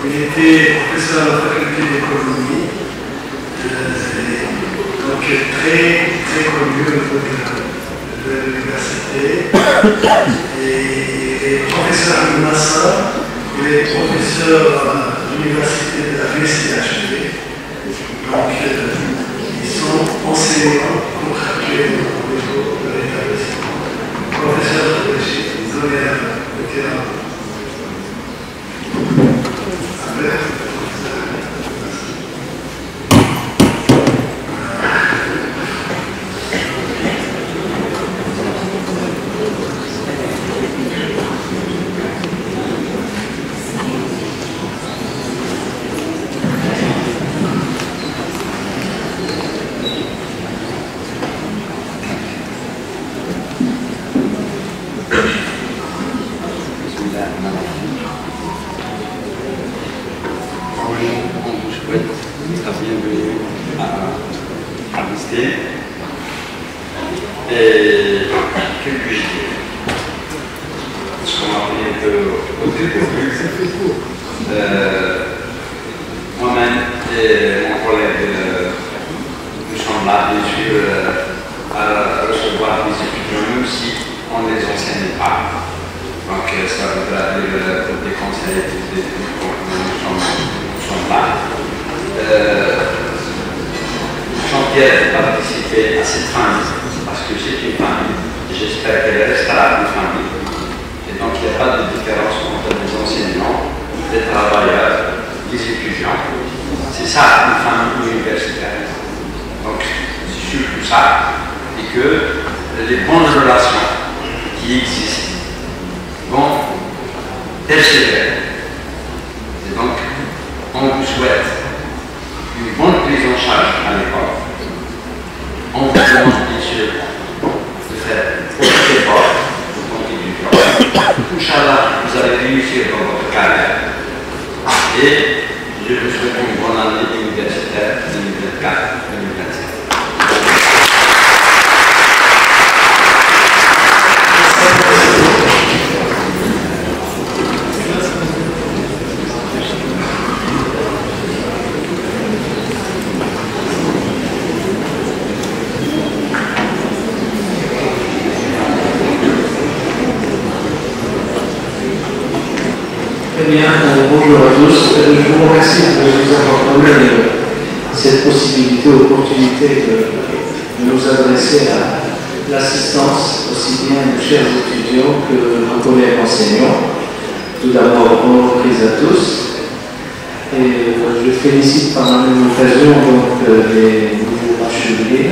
Il était professeur à la faculté d'économie, donc très connu au niveau de l'université. Et professeur à l'UNASA, il est professeur à l'université de la VCHV. Donc, ils sont enseignants contractuels au niveau de l'établissement. Professeur de l'honneur de terrain. Bonjour à tous. Je vous remercie de nous avoir donné cette possibilité, opportunité de nous adresser à l'assistance aussi bien de chers étudiants que nos collègues enseignants. Tout d'abord, bonne reprise à tous. Et je félicite par la même occasion les nouveaux bacheliers,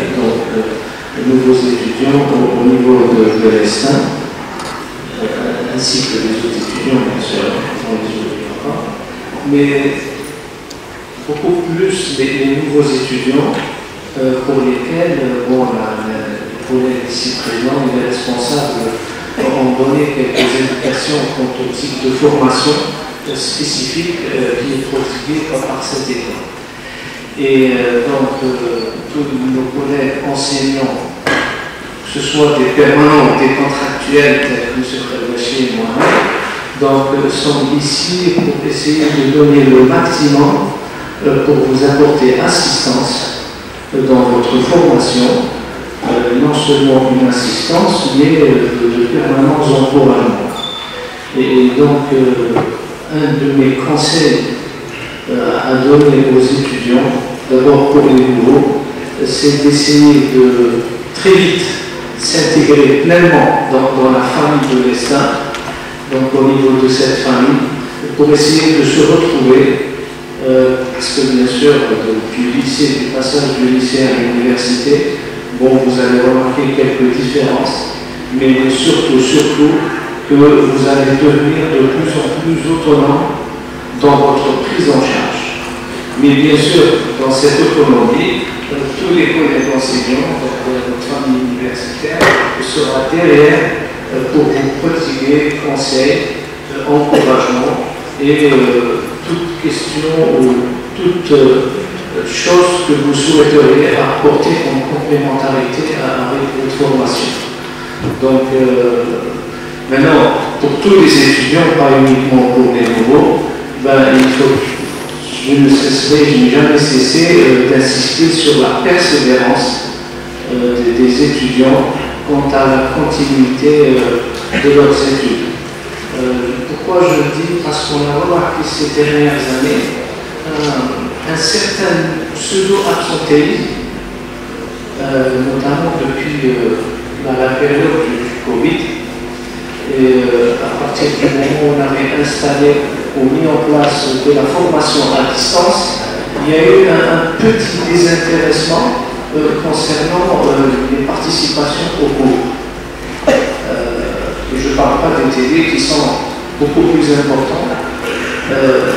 les nouveaux étudiants au niveau de l'ESTIN, ainsi que les autres étudiants, bien sûr. Mais beaucoup plus les nouveaux étudiants pour lesquels les collègues ici présents et les responsables ont donné quelques indications quant au type de formation spécifique qui est prodiguée par cette école. Et donc tous nos collègues enseignants, que ce soit des permanents ou des contractuels tels que M. Frédéric et moi-même, donc, sommes ici pour essayer de donner le maximum pour vous apporter assistance dans votre formation, non seulement une assistance, mais de permanents encouragements. Et donc, un de mes conseils à donner aux étudiants, d'abord pour les nouveaux, c'est d'essayer de très vite s'intégrer pleinement dans la famille de l'ESTIN. Donc au niveau de cette famille, pour essayer de se retrouver, parce que bien sûr, du lycée, du passage du lycée à l'université, bon, vous allez remarquer quelques différences, mais surtout que vous allez devenir de plus en plus autonome dans votre prise en charge. Mais bien sûr, dans cette autonomie, tous les collègues enseignants, votre famille universitaire, sera derrière pour vous prodiguer conseils, encouragements et toute question ou toute chose que vous souhaiteriez apporter en complémentarité avec votre formation. Donc, maintenant, pour tous les étudiants, pas uniquement pour les nouveaux, je n'ai jamais cessé d'insister sur la persévérance des étudiants quant à la continuité de leurs études. Pourquoi je le dis? Parce qu'on a remarqué ces dernières années un certain pseudo-absentéisme, notamment depuis la période du Covid. Et à partir du moment où on avait installé ou mis en place de la formation à distance, il y a eu un petit désintéressement concernant les participations au cours. Et je ne parle pas des TD qui sont beaucoup plus importants.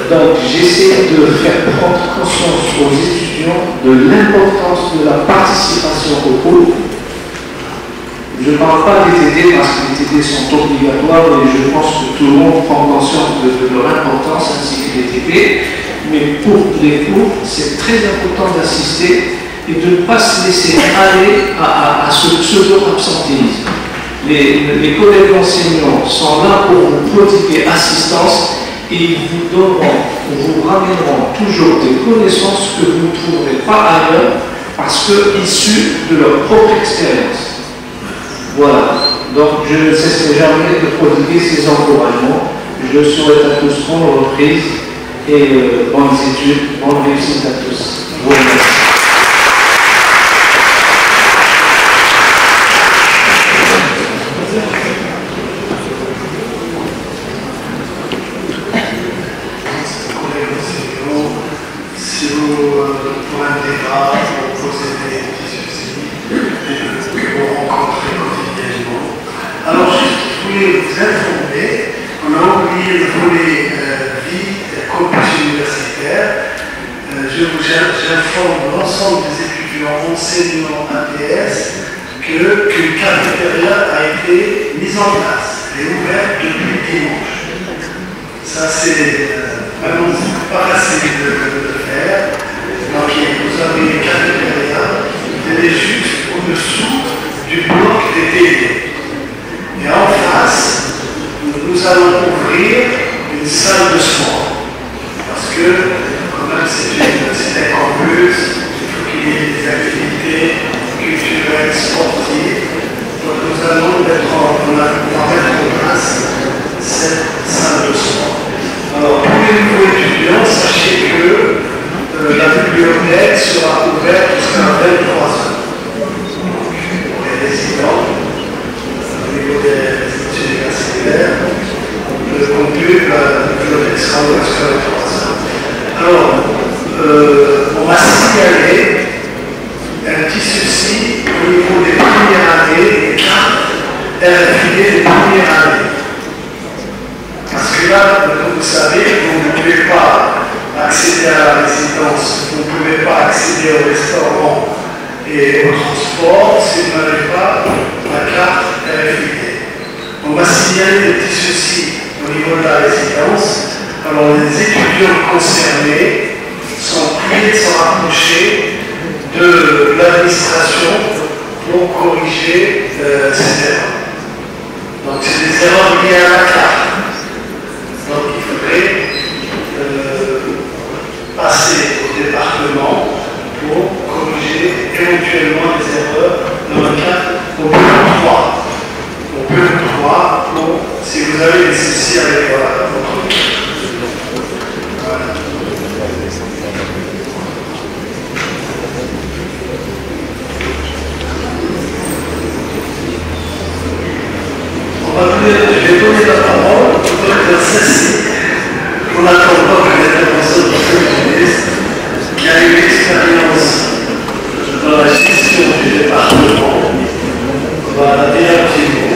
Donc j'essaie de faire prendre conscience aux étudiants de l'importance de la participation au cours. Je ne parle pas des TD parce que les TD sont obligatoires et je pense que tout le monde prend conscience de leur importance ainsi que les TD. Mais pour les cours, c'est très important d'assister et de ne pas se laisser aller à ce pseudo-absentéisme. Les collègues enseignants sont là pour vous prodiguer assistance et ils vous ramèneront toujours des connaissances que vous ne trouverez pas ailleurs parce que issues de leur propre expérience. Voilà, donc je ne cesserai jamais de prodiguer ces encouragements. Je souhaite à tous bonne reprise et bonnes études, bonne réussite à tous. Je vous remercie. Si vous pour un débat, pour poser des soucis que vous rencontrez quotidiennement. Alors, je voulais vous informer, on a oublié le volet vie et campus universitaire. J'informe l'ensemble des étudiants enseignants APS qu'une cafétéria a été mise en place et ouverte depuis dimanche. Ça, c'est vraiment pas facile de le faire. Donc, vous avez une cafétéria, elle est juste au-dessous du bloc des TD. Et en face, nous allons ouvrir une salle de sport. Parce que, quand même, c'est un campus, il faut qu'il y ait des activités culturelles, sportives. Donc, nous allons mettre en place cette salle de sport. Alors, pour les nouveaux étudiants, sachez que la bibliothèque sera ouverte jusqu'à 23 h. Donc, pour les résidents, au niveau des universitaires, le contenu, la bibliothèque sera ouverte jusqu'à 23 h. Alors, on va signaler un petit souci au niveau des premières années, des cartes RFID des premières années. Parce que là, comme vous savez, vous ne pouvez pas accéder à la résidence, vous ne pouvez pas accéder au restaurant et au transport si vous n'avez pas la carte RFID. On va signaler des petits soucis au niveau de la résidence. Alors les étudiants concernés sont priés de se rapprocher de l'administration pour corriger ces erreurs. Donc c'est des erreurs liées à la carte. Donc il faudrait passer au département pour corriger éventuellement les erreurs dans le cadre au bureau 3. Au bureau 3, pour, si vous avez des soucis avec votre voilà. Je vais donner la parole au docteur Cécile. On attend encore l'intervention du ministre qui a eu l'expérience dans la gestion du département. On va la dire un petit mot.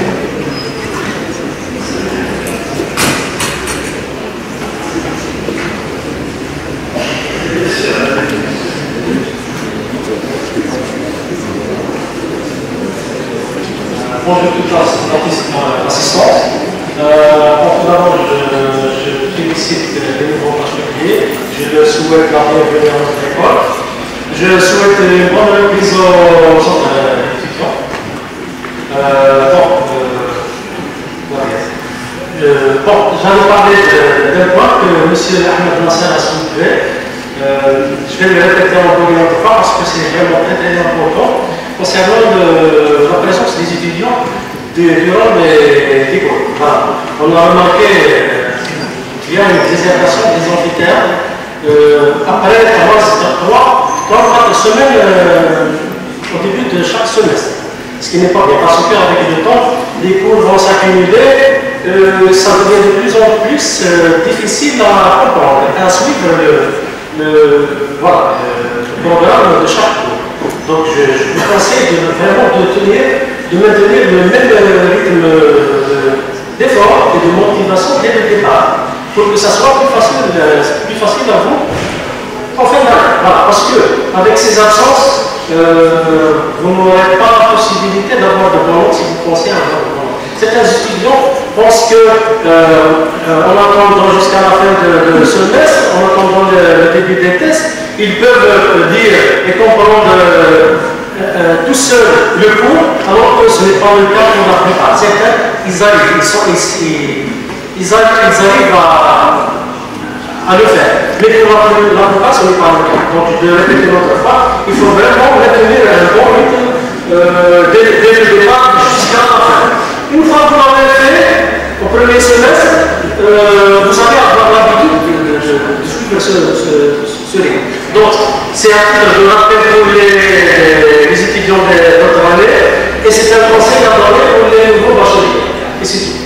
Bonjour toute l'assistance. Tout d'abord, je félicite les nouveaux particuliers. Je le souhaite la bienvenue à notre école. Je souhaite une bonne reprise aux étudiants. bon, j'avais parlé d'un point que M. Ahmed Nasser a soulevé. Je vais le répéter encore une autre fois parce que c'est vraiment très important concernant la présence des étudiants durant les cours. Voilà. On a remarqué qu'il y a une désertation des amphithéâtres après 3-4 semaines au début de chaque semestre. Ce qui n'est pas bien parce qu'avec le temps, les cours vont s'accumuler, ça devient de plus en plus difficile à comprendre, à suivre le programme de chaque cours. Donc je vous conseille vraiment de maintenir le même rythme d'effort et de motivation dès le départ, pour que ça soit plus facile à vous en fin d'année. Voilà, parce que avec ces absences, vous n'aurez pas la possibilité d'avoir de bons notes si vous pensez à avoir de bons notes. Certains étudiants pensent qu'en attendant jusqu'à la fin du semestre, en attendant le début des tests, ils peuvent dire et comprendre tout seul le cours, alors que ce n'est pas le cas pour la plupart. Certains, ils arrivent à le faire. Mais pour la plupart, ce n'est pas le cas. Donc, je le répète une autre fois, il faut vraiment maintenir un bon rythme dès le départ jusqu'à la fin. Une fois que vous l'avez fait, au premier semestre, vous allez avoir l'habitude de suivre ce rythme. Donc, c'est un peu de rappel pour les étudiants de notre année, et c'est un conseil à donner pour les nouveaux bacheliers. Et c'est tout.